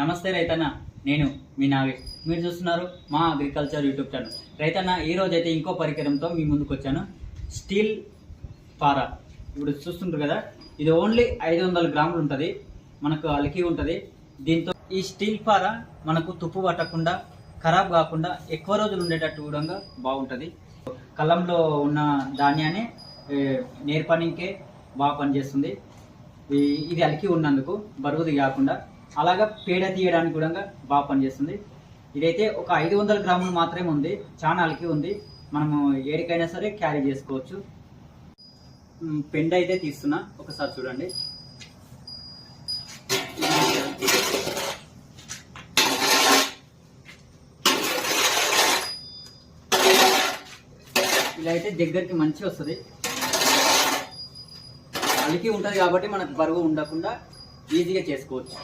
నమస్తే రైతన్న, నేను మీ నాగేష్. మీరు చూస్తున్నారు మా అగ్రికల్చర్ యూట్యూబ్ ఛానల్. రైతన్న, ఈ రోజు అయితే ఇంకో పరికరంతో మీ ముందుకు వచ్చాను. స్టీల్ పారా. ఇప్పుడు చూస్తుంటారు కదా, ఇది ఓన్లీ 500 గ్రాములు ఉంటుంది, మనకు అలికి ఉంటుంది. దీంతో ఈ స్టీల్ పారా మనకు తుప్పు పట్టకుండా, ఖరాబ్ కాకుండా ఎక్కువ రోజులు ఉండేటట్టు కూడా బాగుంటుంది. కళ్ళంలో ఉన్న ధాన్యాన్ని నేర్పనికే బాగా పనిచేస్తుంది. ఇది అలికి ఉన్నందుకు బరువుది కాకుండా, అలాగా పేడ తీయడానికి కూడా బాగా పనిచేస్తుంది. ఇదైతే ఒక 500 గ్రాములు మాత్రమే ఉంది, చాలా అలికి ఉంది. మనము ఏడికైనా సరే క్యారీ చేసుకోవచ్చు. పెండ అయితే తీస్తున్నా, ఒకసారి చూడండి. ఇలా అయితే దగ్గరికి మంచిగా వస్తుంది. అలికి ఉంటుంది కాబట్టి మనకు బరువు ఉండకుండా ఈజీగా చేసుకోవచ్చు.